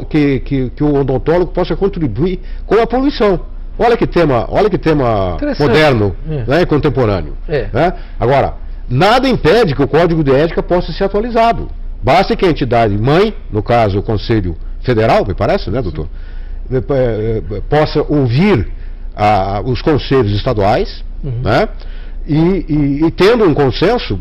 que o odontólogo possa contribuir com a poluição. Olha que tema moderno, né, contemporâneo. Né? Agora, nada impede que o Código de Ética possa ser atualizado. Basta que a entidade mãe, no caso o Conselho Federal, me parece, né, doutor? Possa ouvir os conselhos estaduais, né? E tendo um consenso,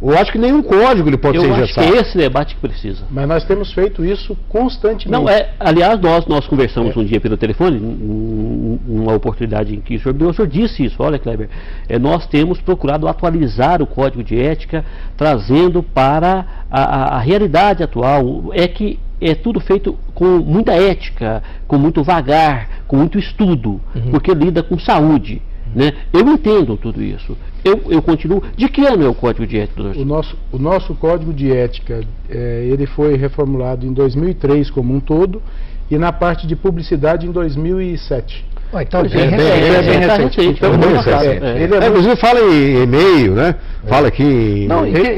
eu acho que nenhum código ele pode ser engessado. Eu acho que é esse debate que precisa. Mas nós temos feito isso constantemente. Não, aliás, nós conversamos um dia pelo telefone, numa oportunidade em que o senhor disse isso, olha, Kleber, nós temos procurado atualizar o Código de Ética, trazendo para a realidade atual, que é tudo feito com muita ética, com muito vagar, com muito estudo, porque lida com saúde. Né? Eu entendo tudo isso. Eu continuo. De que ano é o Código de Ética, doutor? O nosso Código de Ética, ele foi reformulado em 2003 como um todo, e na parte de publicidade em 2007. Então, bem recente. Inclusive fala em e-mail, né? Fala aqui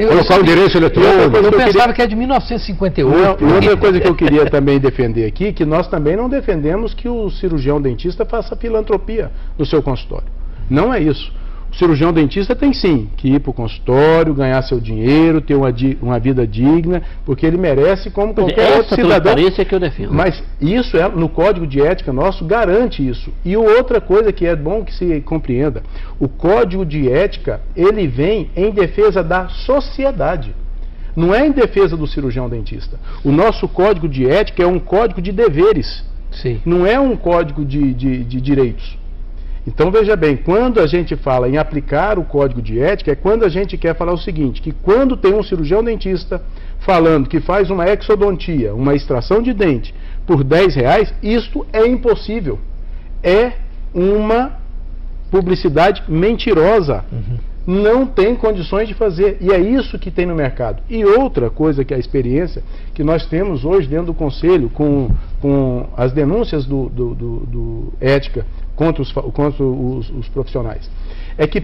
colocar o endereço eletrônico. Eu pensava que é de 1958. E outra coisa que eu queria também defender aqui, que nós também não defendemos que o cirurgião dentista faça filantropia no seu consultório. Não é isso. O cirurgião dentista tem sim que ir para o consultório, ganhar seu dinheiro, ter uma vida digna, porque ele merece como qualquer outro cidadão. Essa que eu defendo. Mas isso no Código de Ética nosso garante isso. E outra coisa que é bom que se compreenda, o Código de Ética, ele vem em defesa da sociedade. Não é em defesa do cirurgião dentista. O nosso Código de Ética é um código de deveres. Sim. Não é um código de direitos. Então veja bem, quando a gente fala em aplicar o Código de Ética, é quando a gente quer falar o seguinte, que quando tem um cirurgião dentista falando que faz uma exodontia, uma extração de dente, por R$10, isto é impossível. É uma publicidade mentirosa. Não tem condições de fazer. E é isso que tem no mercado. E outra coisa que é a experiência que nós temos hoje dentro do Conselho, com as denúncias do Ética contra os profissionais, é que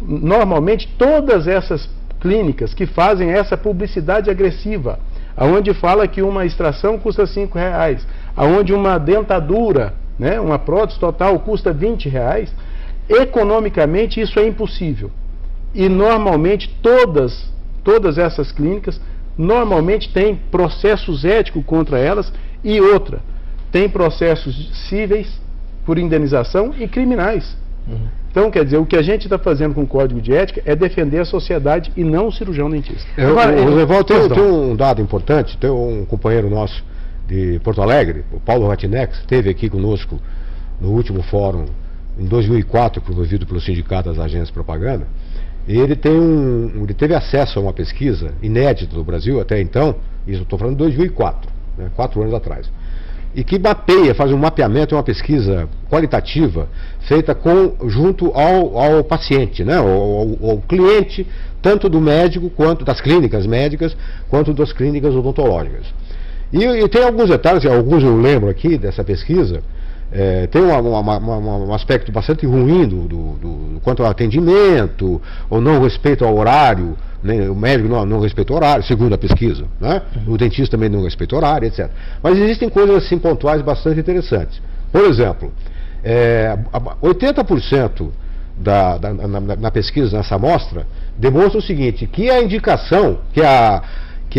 normalmente todas essas clínicas que fazem essa publicidade agressiva, aonde fala que uma extração custa R$5, aonde uma dentadura, né, uma prótese total custa R$20, economicamente isso é impossível. E normalmente todas essas clínicas normalmente têm processos éticos contra elas, e outra, tem processos cíveis por indenização e criminais. Então, quer dizer, o que a gente está fazendo com o Código de Ética é defender a sociedade e não o cirurgião dentista. Tem um dado importante, tem um companheiro nosso de Porto Alegre, o Paulo Ratinex, esteve aqui conosco no último fórum em 2004, promovido pelo Sindicato das Agências de Propaganda. Ele teve acesso a uma pesquisa inédita do Brasil até então, isso eu estou falando de 2004, né, 4 anos atrás, e que faz um mapeamento, uma pesquisa qualitativa feita junto ao paciente, né, ao cliente, tanto do médico, quanto das clínicas médicas, quanto das clínicas odontológicas. E tem alguns detalhes, alguns eu lembro aqui dessa pesquisa. Tem um aspecto bastante ruim quanto ao atendimento, ou não respeito ao horário, né? O médico não respeita o horário, segundo a pesquisa, né? O dentista também não respeita o horário, etc. Mas existem coisas assim pontuais bastante interessantes. Por exemplo, 80% na pesquisa, nessa amostra, demonstra o seguinte, que a indicação, que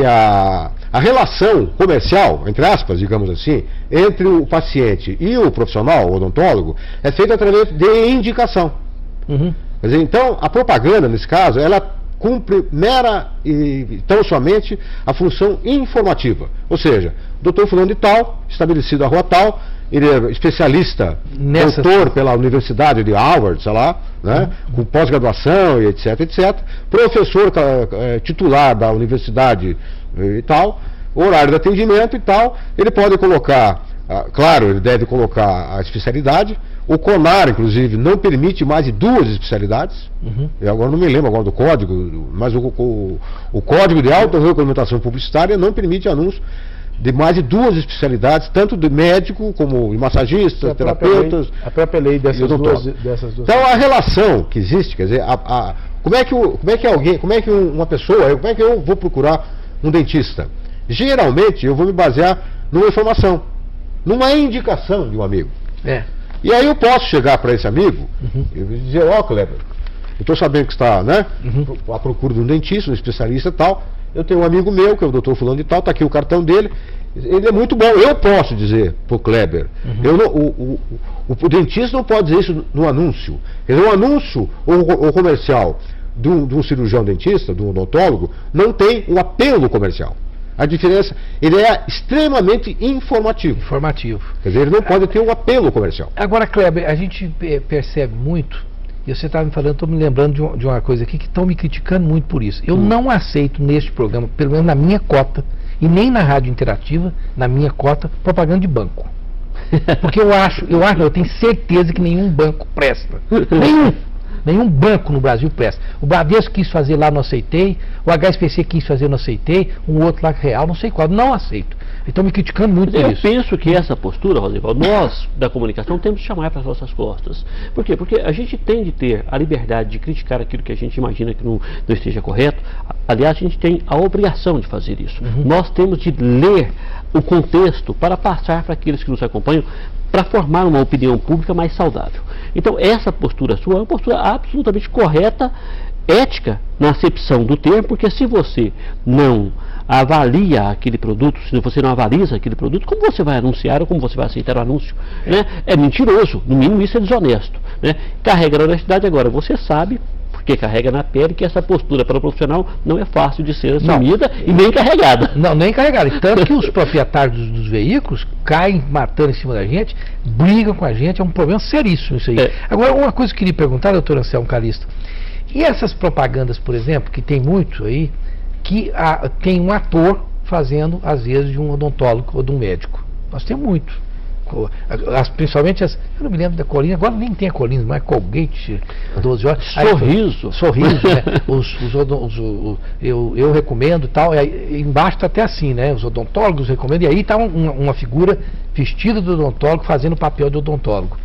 a relação comercial, entre aspas, digamos assim, entre o paciente e o profissional, o odontólogo, é feita através de indicação. Quer dizer, então, a propaganda, nesse caso, ela cumpre tão somente a função informativa. Ou seja, doutor fulano de tal, estabelecido a rua tal, ele é especialista, doutor pela Universidade de Harvard, sei lá, né, com pós-graduação e etc, professor titular da universidade e tal, horário de atendimento e tal, ele pode colocar, claro, ele deve colocar a especialidade. O CONAR, inclusive, não permite mais de 2 especialidades. Eu agora não me lembro agora do código, mas o Código de Alta Regulamentação Publicitária não permite anúncio de mais de 2 especialidades, tanto de médico como de massagistas, terapeutas. A própria lei dessas duas. Então a relação que existe, quer dizer, como é que uma pessoa, como é que eu vou procurar um dentista? Geralmente eu vou me basear numa informação, numa indicação de um amigo. É. E aí eu posso chegar para esse amigo e dizer, ó, Kleber, eu estou sabendo que está, né, à procura de um dentista, um especialista e tal. Eu tenho um amigo meu, que é o doutor fulano e tal, está aqui o cartão dele. Ele é muito bom. Eu posso dizer para o Kleber. O dentista não pode dizer isso no anúncio. Quer dizer, o anúncio ou comercial de um cirurgião dentista, de um odontólogo, não tem um apelo comercial. A diferença, ele é extremamente informativo. Informativo. Quer dizer, ele não pode ter um apelo comercial. Agora, Kleber, a gente percebe muito, e você estava me falando, estou me lembrando de uma coisa aqui, que estão me criticando muito por isso. Eu não aceito neste programa, pelo menos na minha cota, e nem na rádio interativa, na minha cota, propaganda de banco. Porque eu tenho certeza que nenhum banco presta. Nenhum banco no Brasil presta. O Bradesco quis fazer lá, não aceitei. O HSBC quis fazer, não aceitei. Um outro lá, Real, não sei qual, não aceito. Estão me criticando muito por isso. Eu penso que essa postura, Rosivaldo, nós da comunicação temos que chamar para as nossas costas. Por quê? Porque a gente tem de ter a liberdade de criticar aquilo que a gente imagina que não esteja correto. Aliás, a gente tem a obrigação de fazer isso. Nós temos de ler o contexto para passar para aqueles que nos acompanham, para formar uma opinião pública mais saudável. Então, essa postura sua é uma postura absolutamente correta, ética, na acepção do termo, porque se você não avalia aquele produto, se você não avaliza aquele produto, como você vai anunciar ou como você vai aceitar o anúncio? Né? É mentiroso, no mínimo isso é desonesto. Né? Carrega na honestidade agora, você sabe, porque carrega na pele, que essa postura para o profissional não é fácil de ser assumida e nem carregada. Não, nem carregada. Tanto que os proprietários dos veículos caem matando em cima da gente, brigam com a gente, é um problema seríssimo isso aí. Agora, uma coisa que eu queria perguntar, doutor Anselmo Calixto, e essas propagandas, por exemplo, que tem muito aí, que tem um ator fazendo, às vezes, de um odontólogo ou de um médico. Nós temos muito. Principalmente eu não me lembro da Colina, agora nem tem a Colina, mas Colgate, 12 horas. Sorriso, né? Eu recomendo e tal. Aí, embaixo está até assim, né? Os odontólogos recomendam, e aí está uma figura vestida do odontólogo fazendo o papel de odontólogo.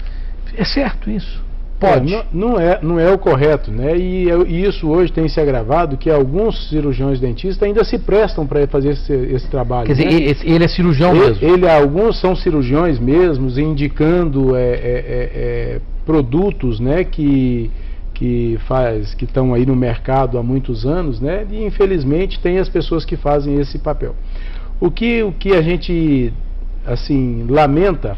É certo isso? Pode. Não é o correto, né? E isso hoje tem se agravado, que alguns cirurgiões dentistas ainda se prestam para fazer esse trabalho. Quer dizer, ele é cirurgião mesmo? Alguns são cirurgiões mesmos, indicando produtos, né, que estão aí no mercado há muitos anos, né? E infelizmente tem as pessoas que fazem esse papel. O que a gente assim lamenta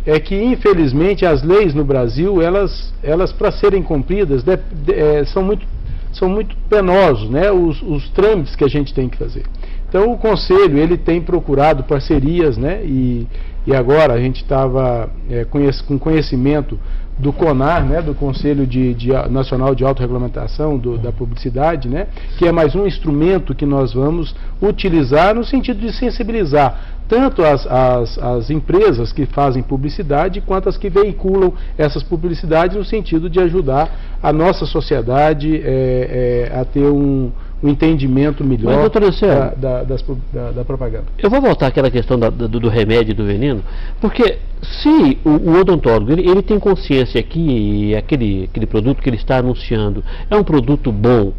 é que, infelizmente, as leis no Brasil, elas para serem cumpridas, são muito penosos, né, os trâmites que a gente tem que fazer. Então, o Conselho, ele tem procurado parcerias, né, e agora a gente estava com conhecimento do CONAR, né, do Conselho Nacional de Autorregulamentação da Publicidade, né, que é mais um instrumento que nós vamos utilizar no sentido de sensibilizar tanto as empresas que fazem publicidade, quanto as que veiculam essas publicidades, no sentido de ajudar a nossa sociedade a ter um entendimento melhor da propaganda. Eu vou voltar àquela questão do remédio e do veneno, porque se o odontólogo ele tem consciência que aquele produto que ele está anunciando é um produto bom,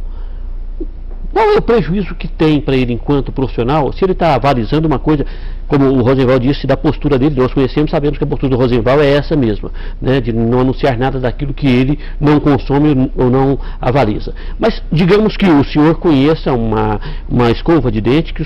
qual é o prejuízo que tem para ele enquanto profissional, se ele está avalizando uma coisa, como o Rosenval disse, da postura dele, nós conhecemos, sabemos que a postura do Rosenval é essa mesma, né, de não anunciar nada daquilo que ele não consome ou não avaliza. Mas digamos que o senhor conheça uma escova de dente que o